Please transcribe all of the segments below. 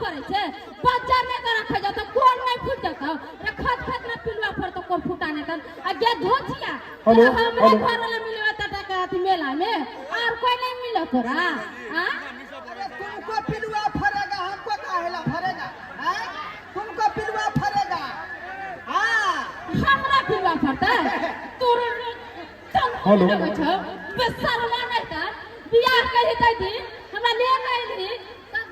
करे छे बाजार में तो रखे जाता कोन नहीं फूट जाता रे खत खत ना पिलवा पर तो कोन फुटाने तन अगे धोचिया हेलो, हमरे हेलो। घर वाला मिलवा टका अथी मेला में और कोई नहीं मिलो तोरा हां अरे तुमको पिलुआ फरेगा, हमको काहेला फरेगा? हैं? तुमको पिलुआ फरेगा। हाँ हमरा पिलवा फरता तोर हेलो। बेसरला नहीं था बियाह करी तई दिन हमरा ले गईली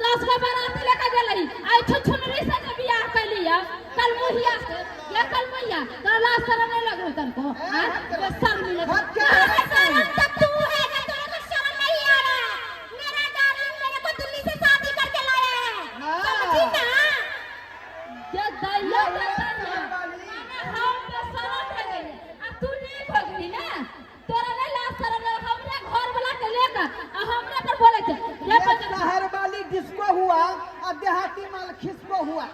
10 गो बाराती लेके गेलई आई छुछुनरी से जे बियाह कइलिया कल मुहिया से या कल मैया तला सर नहीं लगो तनको हां बेसर मिले शर्म तक तू है कि तेरे को शर्म नहीं आ रहा मेरा डार्लिंग मेरे को दिल्ली से शादी करके लाया है समझी ना ये दैया हम बेसर है गई अब तू नहीं भगली ना तोरा नहीं ला शर्म हमरे घर वाला के लेकर हमरे पर बोले थे ये शहर वाली जिसको हुआ और देहाती माल खिसको हुआ।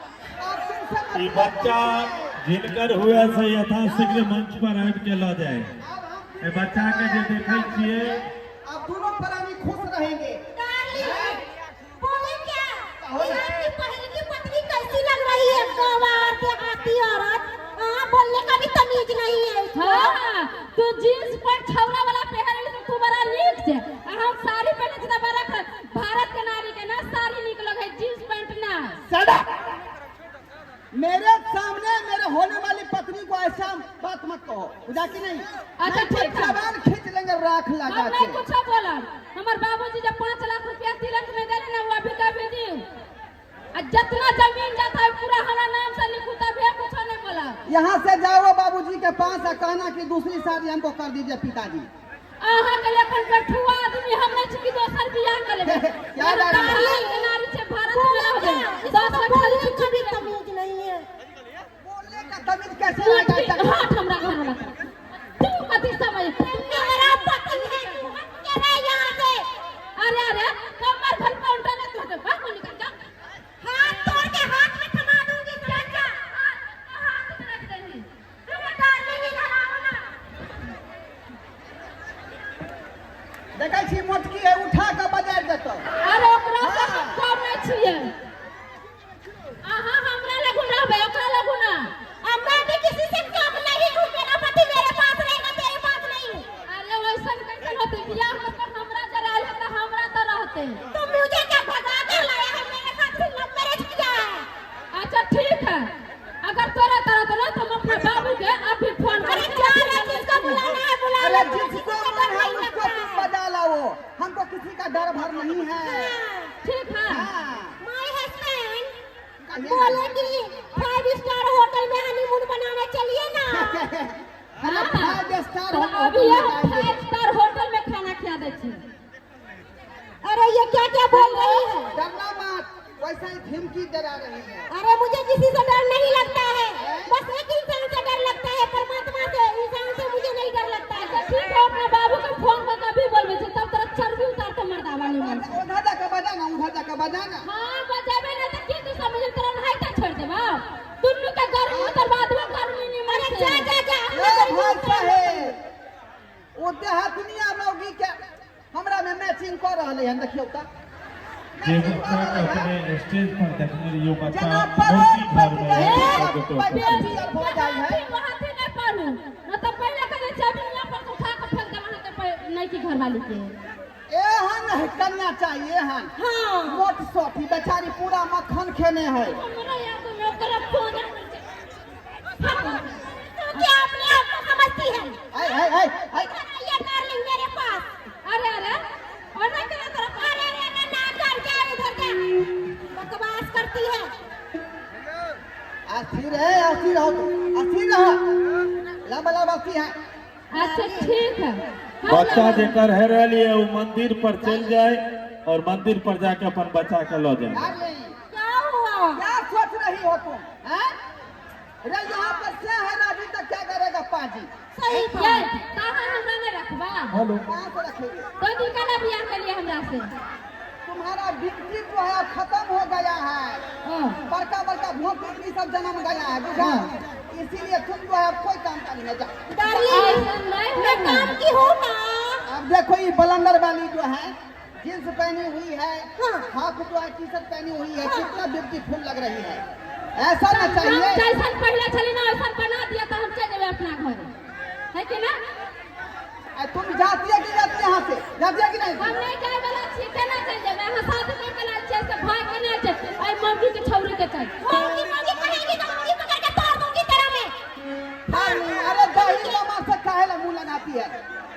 और तुमसे ई बच्चा जिनकर हुए से यथाशीघ्र मंच पर आबि के ल जाए। ए बच्चा के जे देखै छियै अब दोनों प्राणी खुश रहेंगे। बोले क्या आपकी पहले की पत्नी कैसी लग रही है गवार देहाती औरत हां बोलने का भी तमीज नहीं है हां तू जींस पैंट छौरा वाला पहन ले तो तू बड़ा नीक छे हम साड़ी पहने छ बड़ा भारत के नारी के ना साड़ी नीक लगे जींस पैंट ना सदा मेरे सामने मेरे होने वाली पत्नी को ऐसा बात मत कहो, बुझा कि नहीं? अच्छा, नहीं तो ठीक है। जबान खींच लेंगे राख लगा हम नहीं कुछ बोला हमार बाबूजी जब 5 लाख रुपया तिलक में देले ना वो अभी कभी दी जितना जमीन जाता है पूरा हमारा नाम से लिखू तभी कुछ नहीं बोला यहाँ से जाओ बाबूजी के पास और कहना कि दूसरी शादी हमको कर दीजिए पिताजी। आहा के लेखन बैठुआ आदमी हम नहीं छिकी दोसर बियाह कर लेबे क्या डाली? नारी से भारत में हो गए 10 लाख खाली छुट्टी भी तमीज नहीं है बोलने का तमीज कैसे लगा? हाथ हमरा घर वाला तू कति समझ मेरा पति है तेरे यहां से अरे अरे कमर भर काउंटर ने तोड़े बाहर निकल जा हाथ तोड़ के हाथ में थमा दूंगी चाचा हाथ में रख देंगी तुम डालने ही लगाओ ना देखै छी मोटकी है उठा के बाजार देतो। अरे ओकरा से कम नहीं छिए आहा हमरा लगू ना बे ओकरा लगू ना मैं भी किसी से कम नहीं हूं मेरा पति मेरे पास रहेगा तेरे पास नहीं अरे वैसा कैसे होते बियाह कर हमरा जरा है तो हमरा तो रहते तुम मुझे क्या भगा के लाया है मेरे साथ से लव मैरिज किया है अच्छा ठीक है अगर तोरा तरह तो ना तुम अपने बाबू के अभी फोन कर किसको बुलाना है बुला अरे जिसको मन है उसको तुम बजा लाओ, हमको किसी का डर भर नहीं है। ठीक है हाँ। माय हस्बैंड बोले कि 5 स्टार होटल में हनीमून बनाने चलिए ना हाँ, 5 स्टार तो होटल अभी में हम जाएंगे। 5 स्टार होटल में खाना खिला देते हैं अरे ये क्या क्या बोल रही है डरना मत, वैसा ही धमकी डरा रही है। अरे मुझे किसी से डर नहीं लगता है बस एक इंसान से डर लगता है परमात्मा से इंसान से मुझे नहीं डर लगता है ठीक है अपने बाबू को फोन कर कभी बोलबे छै तब तेरा चर्बी उतार के मर्दावा नहीं मन उधर जाके बजाना, उधर जाके बजाना। हां बजाबे नहीं तो की तू समझ तेरा नहीं तो छोड़ देबा दुन्नु के गर्मी उतर बाद में गर्मी नहीं मन अरे जा जा ए भाई साहेब, ओ देहातनिया मौगी के हमरा में मैचिंग कर रहले हैं, देखियो त। जे बच्चा के अपने स्टेज पर देखने रहियो बच्चा जना मूर्ति घर में हो जाए है। वहां से नहीं पढ़ू न तो पहले करे चाबी यहां पर उठा के फेंक दे वहां के नहीं की घर वाली के एहन कन्या चाहिए हन। हां मोट सोटी बेचारी पूरा मक्खन खेने है। हमरा यार को मैं कर फोन तो क्या अपने आप को समझती है ऐ ये डार्लिंग मेरे पास अरे अरे और ना तेरा तरफ अरे अरे ना कर जा इधर जा बकवास करती है अस्थिर है, अस्थिर हो, अस्थिर रहो, लबा लबासी है। अच्छा ठीक है बच्चा जेकर हेरल है वो मंदिर पर चल जाए और मंदिर पर जाके अपन बच्चा के लो जाए। डार्लिंग, क्या हुआ क्या सोच रही हो तुम? हैं? अरे यहाँ पर से है राजी तो क्या करेगा पाजी? सही है कहां हमरा में रखबा हेलो। कहाँ से रखेगी? तो दी का बियाह कर लिया हमरा से तुम्हारा बिक्री जो है खत्म हो गया है। हां बड़का बड़का भोंकनी सब जन्म गया है, बुझा? इसीलिए तुम जो है कोई काम का नहीं जा। डार्लिंग मैं काम की हूं ना अब देखो ये बलंदर वाली जो है जींस पहनी हुई है, हाफ टी शर्ट पहनी हुई है, कितना ब्यूटीफुल लग रही है। ऐसा ना चाहिए। जैसा पहले चली ना वैसा बना दिया तो हम चले जावे अपना घर, है कि ना? तुम जाती है कि जाती है यहाँ से? जाती है कि नहीं? हम नहीं जाए वाला छी, केना चल जावे? हम साथ में कला छे से भाग के नहीं चल। आई मौगी के छौरी के चल। मौगी कहेगी तो मौगी पकड़ के तोड़ दूंगी तेरा में। अरे दही जमा से काहे ला मुंह लगाती है?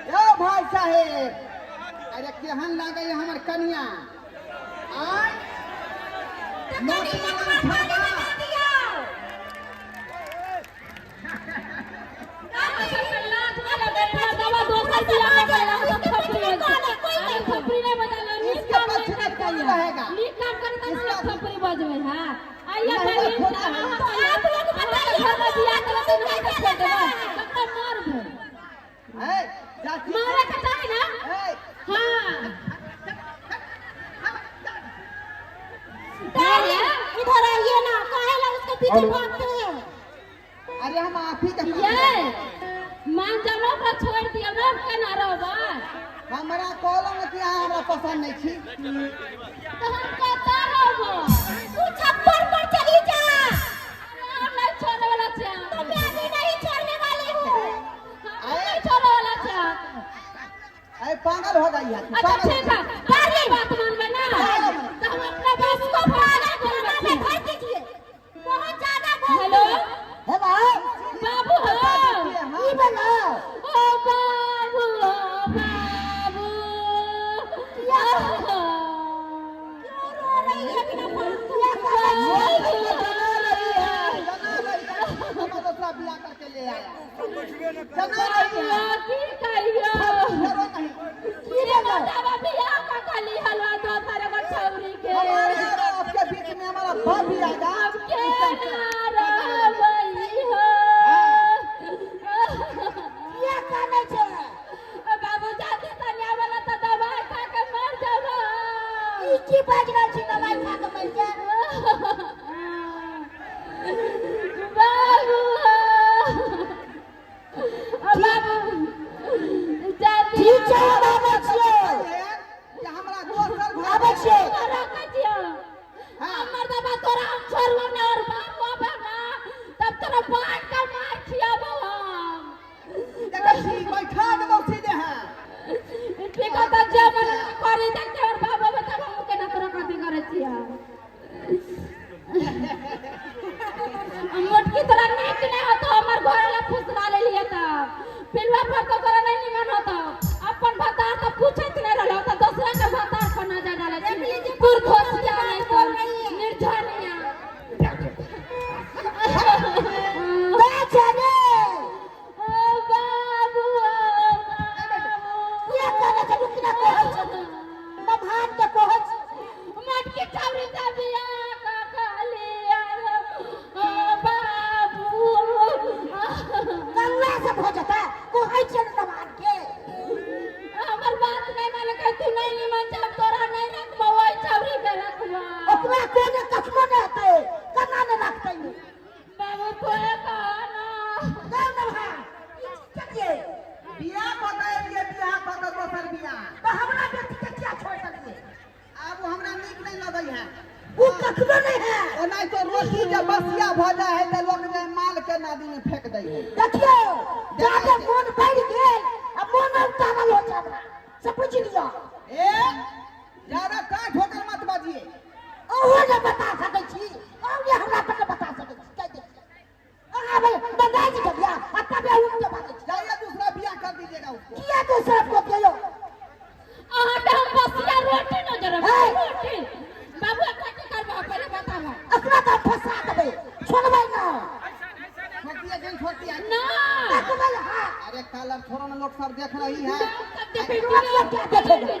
ओ भाई साहेब, अरे केहन लागे है हमर कन्या? आय मारे का चाहे ना? हाँ इधर आइए ना, काहे ला उसके पीछे भागते हैं? अरे हम आप ही ये मान जानो पर छोड़ दिया ना केना रहबा? हमरा कहलो कि हमरा पसंद नहीं छी तो हम कहता रहबो तू छप्पर पर चली जा। हम नहीं छोड़ने वाला छे, तो मैं भी नहीं छोड़ने वाली हूं। हम नहीं छोड़ने वाला छे। अरे पागल हो गई है। अच्छा ठीक है, पहली बात मानबे ना तो हम अपने बाप को पागल बोलबे। भेज दीजिए, बहुत ज्यादा बोल। हेलो हेलो बाबू हो ई बना। ओ बाबू ओ बाबू क्यों रो रही है? बिना क्या कर रही है? हम दूसरा बियाह करके ले आया। जना रही है की कहियो? ये बतावा बियाह का खाली हलवा दो सारे बछौरी के। हमारे और आपके बीच में हमारा भाभी आएगा। अब के ना रहबई हो। क्या करने छे? बाबू जाते तनिया वाला तो दवाई खा के मर जाबो। ई की बाज रहल छी दवाई खा के मर जा? बाबू ओ बाबू जाते ठीक है बाबू छिए कि हमरा दोसर बाबू छिए रख दियो। हमर दबा तोरा हम छोड़बो ना और बाबू बाबा तब तोरा बांध के मार खियाबो हम। देखो छी बैठा देबो सीधे है। ठीक है तो जब करे देखते और बाबा बता हम केना तोरा कथि करे छिया? मोटकी तोरा नीक नहीं होतो, हमर घर वाला फुसरा ले लिया त पिलवा पर तो तोरा नहीं निमन होतो। अपन भता तो पूछत नहीं रहलो तो दूसरा के भता पर नजर डाले छी। दूर धोसिया नहीं तो निर्धनिया बेचारे। ओ बाबू ये करे के रुकना कहै छ न भात के कहै छ मटकी चावरी दबिया का खालिया। ओ बाबू कल्ला से भोजता कहै छ न भात के। हमर बात नहीं माने के तू नहीं निमन जब तोरा नहीं रखबो ओई चावरी के रखबो। ओकरा कोने कखनो नहीं हते कना ने रखतै बाबू कोए कहना जाओ न भाई चलिए बियाह बताए लिए बियाह कत दोसर बियाह। तो हमरा बेटी के क्या छोड़ सकते? अब हमरा नीक नहीं लगई है। वो कखनो नहीं है। ओ नहीं तो रोटी जब बसिया भ जाए है त लोग जे माल के नादी में फेंक दई है। देखियो जाके मन बढ़ गेल अब मन उतारल हो जाबा समझ लियो। ए ज्यादा काट होकर मत बाजिए। ओहो न बता सकै छी और ये हमरा पर बता सकै छी कह दे। आबे बंदाई जी बिया अब बे उठ के बात जाइए दूसरा बियाह कर दीजिएगा उसको। किया दूसरा को दियो? आहा पे हम बसिया रोटी न जरा रोटी बाबू कथि करबा पहले बतावा। अपना तो फंसा देबे छोड़बै ना। छोड़ती है जन छोड़ती है ना देखबै। हां अरे कलर छोड़ो ना, लोग सब देख रही है।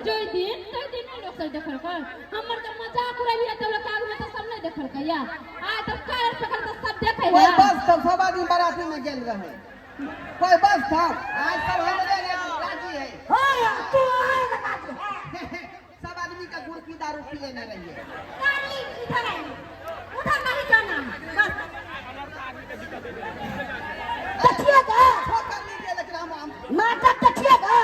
जोई दिन तो दिन लोग सब देखल कर हमर तो मजाक उड़ालिया तो लोग आगु में तो सब नहीं देखल कया। आ तो कार पकड़ तो सब देखे कोई है। बस तो सब आदमी बाराती में गेल रहे। कोई बस था आज सब हमरे राजी है। हां तू आए ना राजी है। सब आदमी का गुड़ की दारू पी लेना रहिए। गाड़ी इधर है उधर नहीं जाना बस। देखिएगा ठोकर लीजिए लेकिन हम नाटक देखिएगा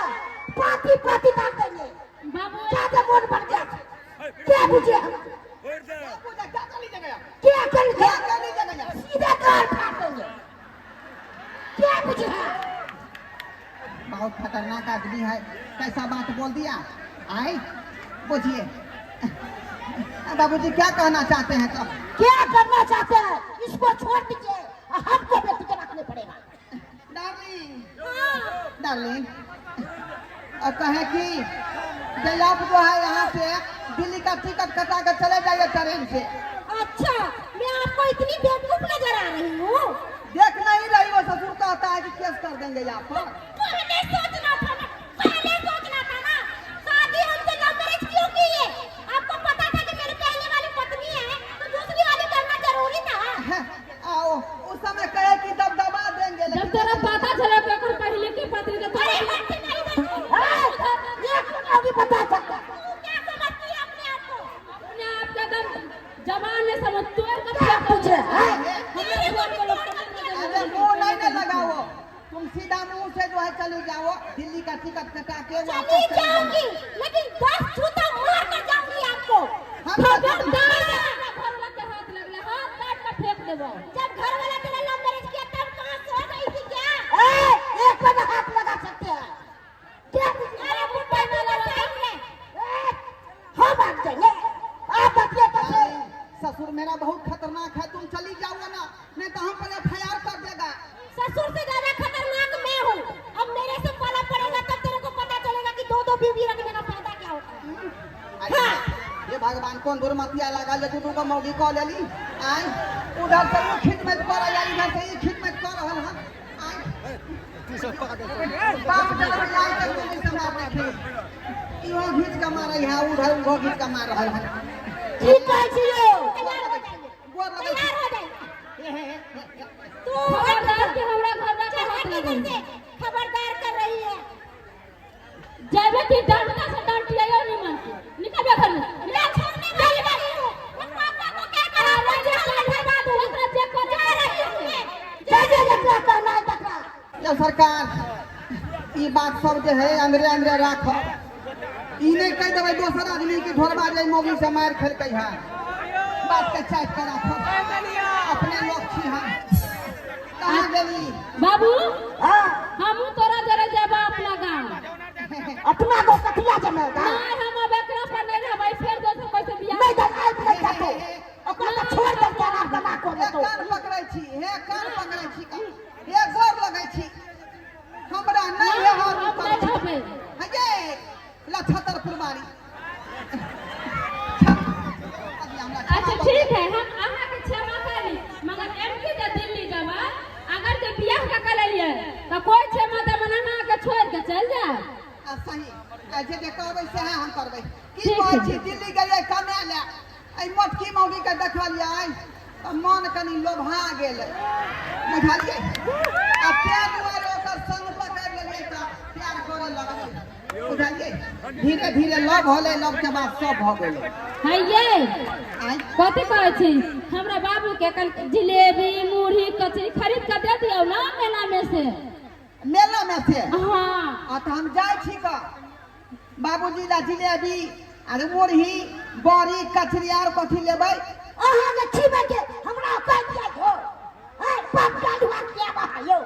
पार्टी पार्टी डाल देंगे। बाबू ज्यादा मोट बढ़ गया क्या बुझे क्या कर लीजिएगा क्या कर क्या कर लीजिएगा सीधा कार फाड़ दोगे क्या बुझे बहुत खतरनाक आदमी है कैसा बात बोल दिया आई बुझिए बाबूजी क्या कहना चाहते हैं तो क्या करना चाहते हैं इसको छोड़ दीजिए हमको व्यक्ति के रखने पड़ेगा डार्लिंग डार्लिंग और कहे कि जब आप जो है यहाँ से दिल्ली का टिकट कटा कर चले जाइए ट्रेन से अच्छा मैं आपको इतनी बेवकूफ नजर आ रही हूँ देख नहीं रही वो ससुर कहता है कि केस कर देंगे आप पर पहले सोचना था ना शादी हमसे लव मैरिज क्यों की है आपको पता था कि मेरी पहले वाली पत्नी है तो दूसरी वाली करना जरूरी था आओ उस समय कहे कि दबदबा देंगे जब तेरा पता चला कि ओकर पहले की पत्नी के अरे मत नहीं ये क्यों नहीं बता सकता क्या समझती है अपने आप को अपने आप के दम जवान ने समझ तू क्या पूछे अरे मुंह नहीं ना लगाओ तुम सीधा मुंह से जो है चले जाओ दिल्ली का टिकट कटा के चली वापस चले जाओ। जाऊंगी लेकिन 10 जूता मार कर जाऊंगी आपको खबरदार घर वाला के हाथ लगले हाथ काट के फेंक देबो जब घर वाला तेरा लव मैरिज किया तब कहां सो गई थी क्या एक बार हाथ लगा सकते हैं क्या अरे बुड्ढा वाला सामने हम भाग जाएंगे आप बतिए तो सही ससुर मेरा बहुत खतरनाक है तुम चली जाओगे ना नहीं तो हम पर एफआईआर कर देगा ससुर से ज्यादा खतरनाक मैं हूँ अब मेरे से पाला पड़ेगा तब तेरे को पता चलेगा कि दो बीवी रखने का फायदा क्या होता है ये भगवान कौन दुर्मतिया लगा ले तू को मौगी कॉल लेली आई उधर से वो खिदमत कर आई इधर से ये खिदमत कर रहल है आई बाप जब जाए तो गोली से मार रखे इहो घीच के मार है उधर वो घीच के मार रहल है ठीक है जियो गोर लगे तैयार हो जाए तू खबरदार कि हमरा घर में के हाथ लगे से खबरदार कर रही है जब कि डंडा से डांटिया नहीं मानती निकल जा घर में मैं छोड़ने वाली नहीं हूँ मैं पापा को क्या करा मुझे करने बाद दूसरा चेक कर जा रही हूँ मैं जैसे लगा करना है तकरा जब सरकार ये बात सब जो है अंदरे अंदरे राख ई नहीं कह देवे दोसर आदमी की ढोरबा जाए मौगी से मार खेल के है बात के चाट कर राख अपने लोग छी हम कहां गेली बाबू हां हम तोरा जरे जेबा अपना गांव अपना को कथिया जमेगा नहीं हम अब एकरा पर नहीं रहबै फिर दोसर कोई से बियाह नहीं दस आज नहीं जाते ओकरा तो छोड़ दे क्या बना को हे तो कान पकड़ै छी हे कान पकड़ै छी हे गोर लगै छी हमरा नहीं है हाथ हम नहीं रहबै हजे लछतर फुलवारी अच्छा ठीक है हम अहाँ के क्षमा करी मगर एमपी के दिल्ली जब अगर के बियाह का कर लिए तो कोई क्षमा दे मना के छोड़ के चल जा सही ऐसे जे कहबै से हम करबै की ठीक कहै है। छी दिल्ली गेलियै कमे ले आई मोटकी मौगी के देखलियै तो मन कनी लोभा गेल बुझलियै आ प्यार दुआरे ओकर संग पकड़ लेलियै तो प्यार करे लगलियै बुझलियै धीरे धीरे लव होले लव के बाद सब भ गेलै है ये आई कथी कहै छी हमरा बाबू के कल जिलेबी मुरही कचरी खरीद के दे दियौ ना मेला में से मेला में से हाँ आ तो हम जाइ छी का बाबूजी ला जिलेबी आर मुरही बड़ी कचरी आर कथी लेबै अहाँ के छीबे के हमरा कह दिया हो ए बाप का दुआ किया बा यो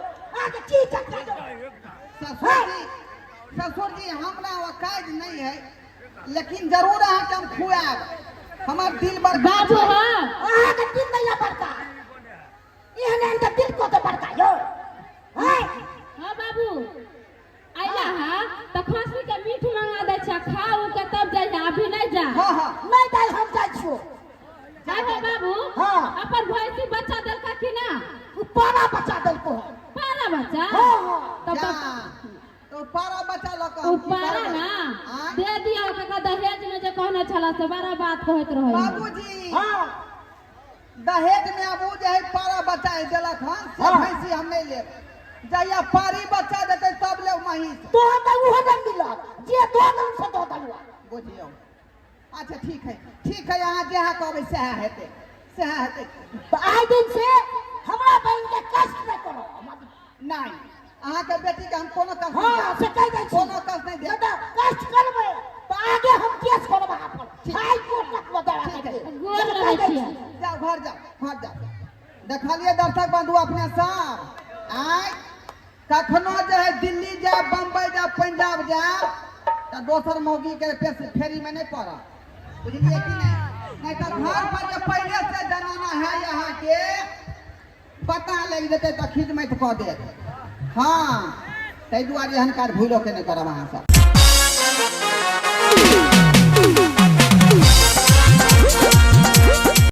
आ के ची चक्का दो ससुर जी हमरा औकात नहीं है लेकिन जरूर अहाँ के हम खुआब हमार दिल बड़ बाबू हाँ अहाँ के दिल नहीं बड़का एहने के दिल को तो बड़का यो हाय हाँ बाबू आइला हा तो खसी के मीठ मंगा दे छा खाऊ के तब जाइए अभी नहीं जा हाँ हाँ नहीं दai हम जाइ छु जाके बाबू हाँ। अपन भैंसी बच्चा देलका कि ना उ पारा बचा दल को पारा बच्चा हाँ हाँ तो जा तो पारा बचा लो का उ पारा ना दे दिया के दहेज में जो कहना छला से बड़ा बात कहत रहे बाबूजी हाँ दहेज में अब उ जे है पारा बचा देलक हां से हाँ। भैंसी हम नहीं लेब जहिया पारी बच्चा देते तब ले महिष तो तो वो नहीं मिला जे दो दिन से दो दलवा बुझियो अच्छा ठीक है यहाँ जहाँ कहबै सएह हेतै आइ दिन से हमरा बहन के कष्ट न करो नहीं अहाँ के बेटी के हम कोनो कष्ट हाँ से कह दै छी कोनो कष्ट नहीं दे कष्ट करबै तो आगे हम केस करब अहाँ पर हाई कोर्ट तक बदला के गोर लगै छियै जाओ घर जाओ देखलिए दर्शक बंधु अपने सब आय कखनो जे है दिल्ली जाए बम्बई जाए पंजाब जाए तो दोसर मौगी के फेरी में नहीं पड़ा बुझलिए कि नहीं तो घर पर जो पहले से जनाना है यहाँ के पता लग जेते तो खिदमत कऽ देत हाँ ताहि दुआरे एहन काज भूलो के नहीं करब अहाँ सब